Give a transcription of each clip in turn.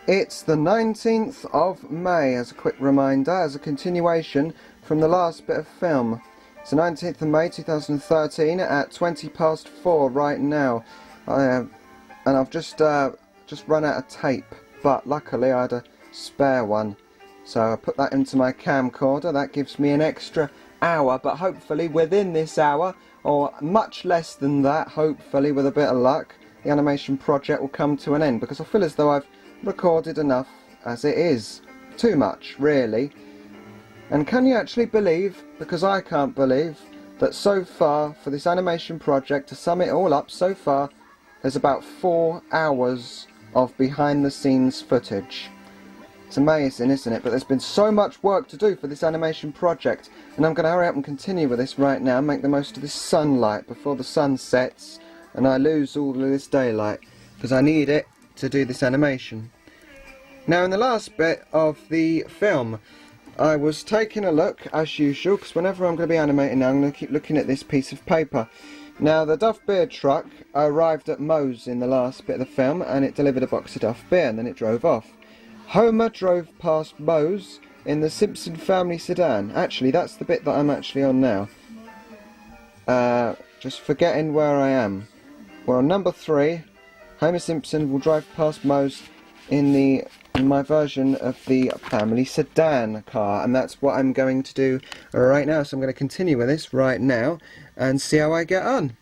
It's the 19th of May, as a quick reminder, as a continuation from the last bit of film. It's the 19th of May 2013 at 4:20 right now. And I've just run out of tape, but luckily I had a spare one. So I put that into my camcorder. That gives me an extra hour, but hopefully within this hour, or much less than that, hopefully with a bit of luck, the animation project will come to an end, because I feel as though I've recorded enough as it is. Too much, really. And can you actually believe, because I can't believe, that so far for this animation project, to sum it all up, so far there's about 4 hours of behind the scenes footage. It's amazing, isn't it? But there's been so much work to do for this animation project, and I'm going to hurry up and continue with this right now, make the most of this sunlight before the sun sets and I lose all of this daylight, because I need it to do this animation. Now, in the last bit of the film, I was taking a look, as usual, because whenever I'm going to be animating now, I'm going to keep looking at this piece of paper. Now, the Duff Beer truck arrived at Moe's in the last bit of the film, and it delivered a box of Duff Beer, and then it drove off. Homer drove past Moe's in the Simpson family sedan. Actually, that's the bit that I'm actually on now. Just forgetting where I am. We're on number 3. Homer Simpson will drive past Moe's in my version of the family sedan car, and that's what I'm going to do right now. So I'm going to continue with this right now and see how I get on.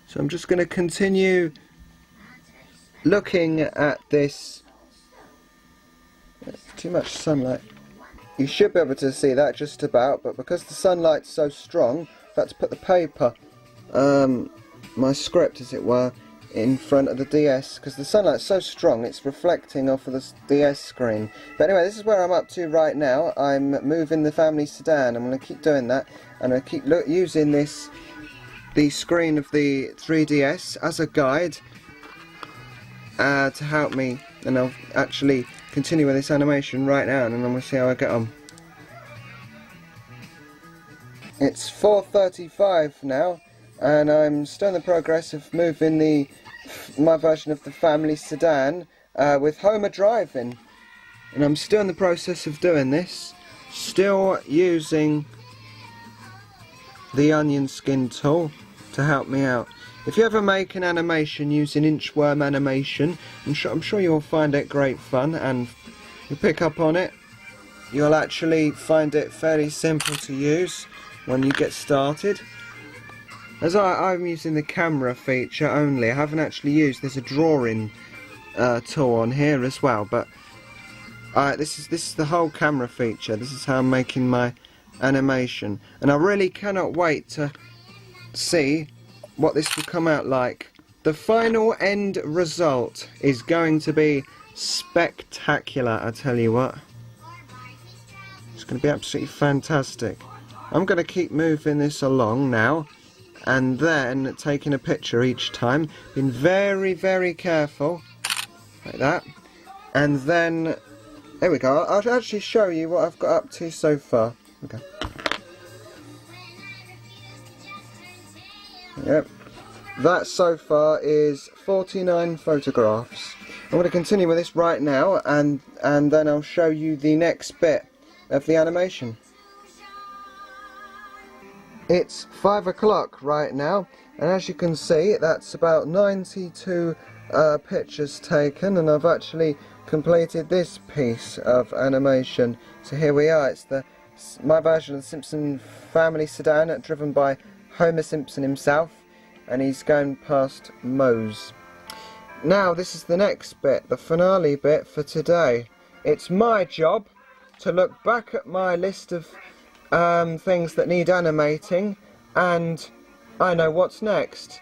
So I'm just going to continue looking at this. Too much sunlight. You should be able to see that just about, but because the sunlight's so strong, I've had to put the paper, my script as it were, in front of the DS, because the sunlight's so strong it's reflecting off of the DS screen. But anyway, this is where I'm up to right now. I'm moving the family sedan. I'm going to keep doing that, and I keep using the screen of the 3DS as a guide to help me, and I'll actually continue with this animation right now, and then I'm going to see how I get on. It's 4:35 now, and I'm still in the progress of moving my version of the family sedan with Homer driving, and I'm still in the process of doing this, still using the onion skin tool to help me out. If you ever make an animation using Inchworm Animation, I'm sure you'll find it great fun, and you pick up on it, you'll actually find it fairly simple to use when you get started. As I'm using the camera feature only, I haven't actually used, there's a drawing tool on here as well, but this is the whole camera feature. This is how I'm making my animation, and I really cannot wait to see what this will come out like. The final end result is going to be spectacular, I tell you what. It's going to be absolutely fantastic. I'm going to keep moving this along now, and then taking a picture each time, being very, very careful, like that, and then, there we go, I'll actually show you what I've got up to so far. Okay. Yep, that so far is 49 photographs. I'm going to continue with this right now, and then I'll show you the next bit of the animation. It's 5 o'clock right now, and as you can see, that's about 92 pictures taken, and I've actually completed this piece of animation. So here we are. It's my version of the Simpson family sedan, driven by Homer Simpson himself, and he's going past Moe's. Now this is the next bit, the finale bit for today. It's my job to look back at my list of things that need animating, and I know what's next.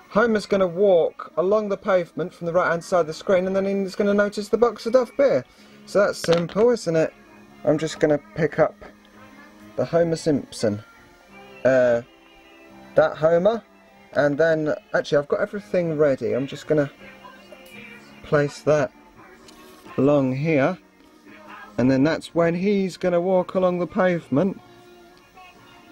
Homer's going to walk along the pavement from the right hand side of the screen, and then he's going to notice the box of Duff Beer. So that's simple, isn't it? I'm just going to pick up the Homer Simpson, that Homer, and then actually I've got everything ready. I'm just going to place that along here, and then that's when he's going to walk along the pavement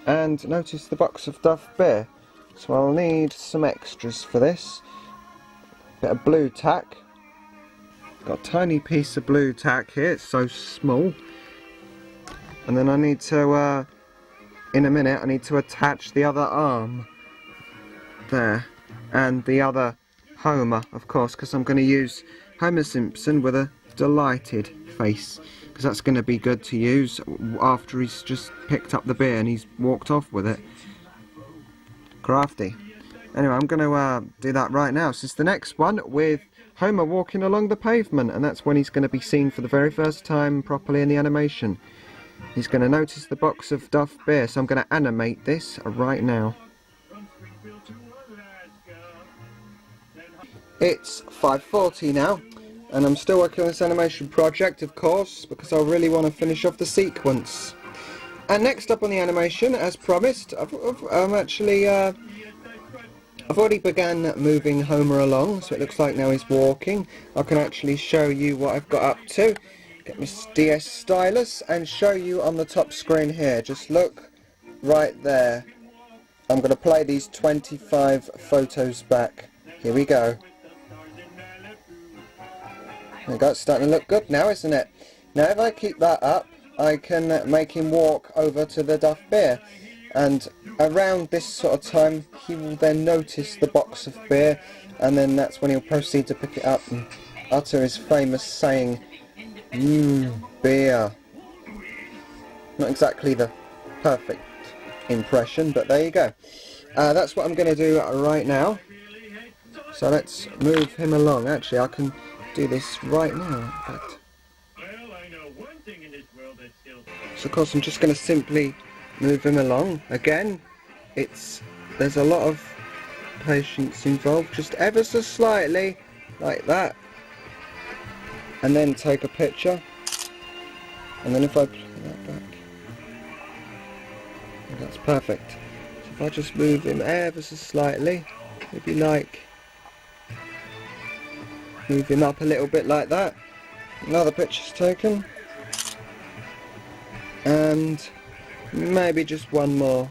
and notice the box of Duff Beer. So I'll need some extras for this. Bit of blue tack, Got a tiny piece of blue tack here, it's so small. And then I need to, in a minute, I need to attach the other arm. There. And the other Homer, of course, because I'm going to use Homer Simpson with a delighted face. Because that's going to be good to use after he's just picked up the beer and he's walked off with it. Crafty. Anyway, I'm going to do that right now. So it's the next one with Homer walking along the pavement, and that's when he's going to be seen for the very first time properly in the animation. He's going to notice the box of Duff Beer, so I'm going to animate this right now. It's 5:40 now, and I'm still working on this animation project, of course, because I really want to finish off the sequence. And next up on the animation, as promised, I've already begun moving Homer along, so it looks like now he's walking. I can actually show you what I've got up to. Get my DS stylus and show you on the top screen here. Just look right there. I'm going to play these 25 photos back. Here we go. There we go, it's starting to look good now, isn't it? Now if I keep that up, I can make him walk over to the Duff Beer. And around this sort of time, he will then notice the box of beer, and then that's when he'll proceed to pick it up and utter his famous saying, beer. Not exactly the perfect impression, but there you go. That's what I'm going to do right now. So let's move him along. Actually, I can do this right now. But so of course I'm just going to simply move him along. Again, there's a lot of patience involved. Just ever so slightly, like that. And then take a picture. And then if I play that back, that's perfect. So if I just move him ever so slightly, maybe like move him up a little bit like that. Another picture's taken. And maybe just one more.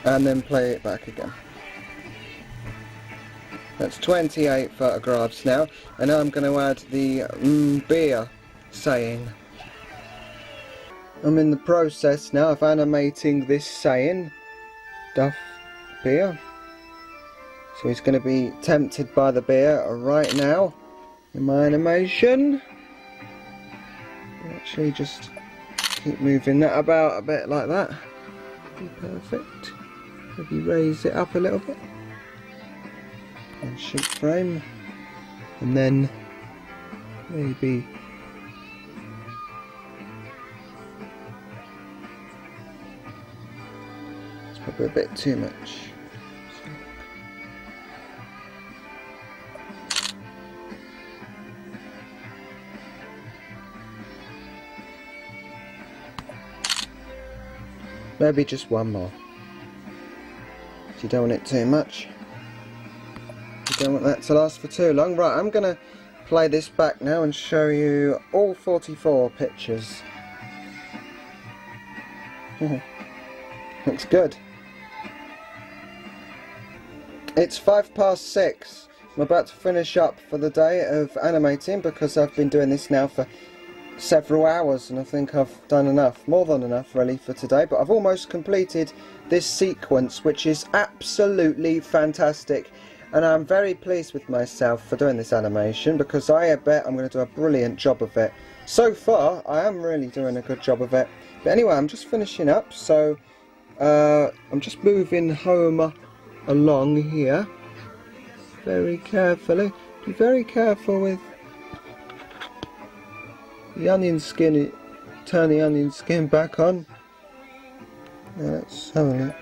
And then play it back again. That's 28 photographs now, and now I'm going to add the beer saying. I'm in the process now of animating this saying, Duff Beer. So he's going to be tempted by the beer right now in my animation. Actually just keep moving that about a bit like that. Be perfect. Maybe raise it up a little bit. And shape frame. And then maybe it's probably a bit too much. Maybe just one more. You don't want it too much. You don't want that to last for too long. Right, I'm going to play this back now and show you all 44 pictures. Looks good. It's 6:05. I'm about to finish up for the day of animating because I've been doing this now for several hours and I think I've done enough, more than enough really for today, but I've almost completed this sequence, which is absolutely fantastic, and I'm very pleased with myself for doing this animation because I bet I'm going to do a brilliant job of it. So far I am really doing a good job of it, but anyway, I'm just finishing up, so I'm just moving Homer along here very carefully. Be very careful with the onion skin, turn the onion skin back on. Yeah, let's have a look.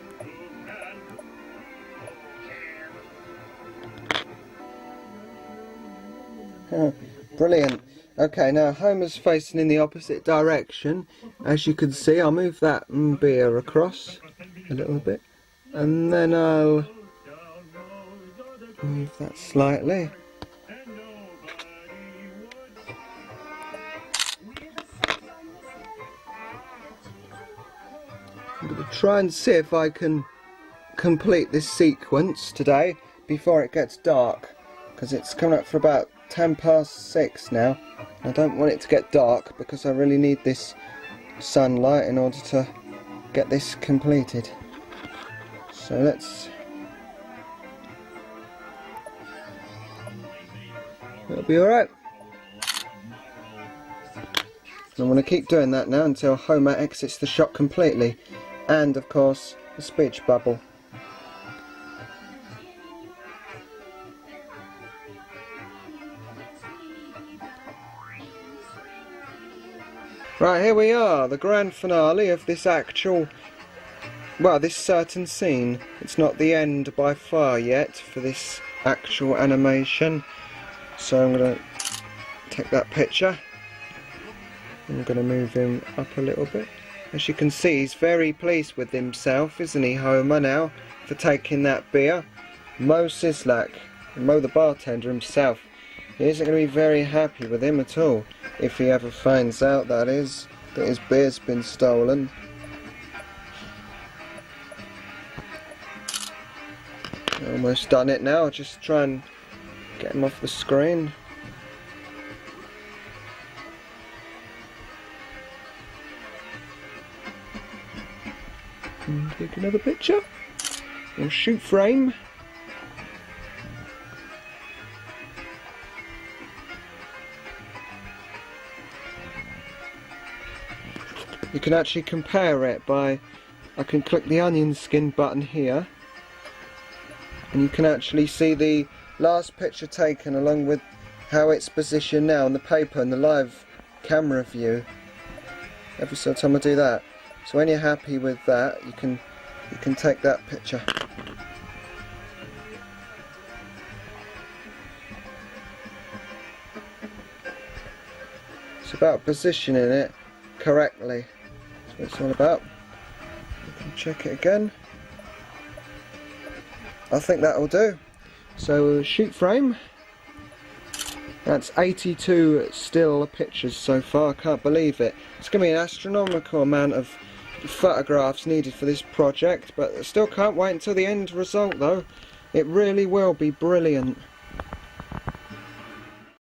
Oh, brilliant. Okay, now Homer's facing in the opposite direction. As you can see, I'll move that beer across a little bit. And then I'll move that slightly. I'm going to try and see if I can complete this sequence today before it gets dark, because it's coming up for about 10 past 6 now. I don't want it to get dark because I really need this sunlight in order to get this completed. So that'll be alright. I want to keep doing that now until Homer exits the shot completely, and of course the speech bubble. Right, here we are, the grand finale of this this certain scene. It's not the end by far yet for this actual animation. So I'm going to take that picture. I'm going to move him up a little bit. As you can see, he's very pleased with himself, isn't he, Homer, now, for taking that beer. Mo the bartender himself, he isn't going to be very happy with him at all, if he ever finds out, that is, that his beer's been stolen. Almost done it now, just try and get him off the screen. And take another picture. We'll shoot frame. You can actually compare it by, I can click the onion skin button here, and you can actually see the last picture taken along with how it's positioned now on the paper and the live camera view every single time I do that. So when you're happy with that, you can take that picture. It's about positioning it correctly. That's what it's all about. You can check it again. I think that'll do. So shoot frame. That's 82 still pictures so far. I can't believe it. It's going to be an astronomical amount of photographs needed for this project, but I still can't wait until the end result though. It really will be brilliant.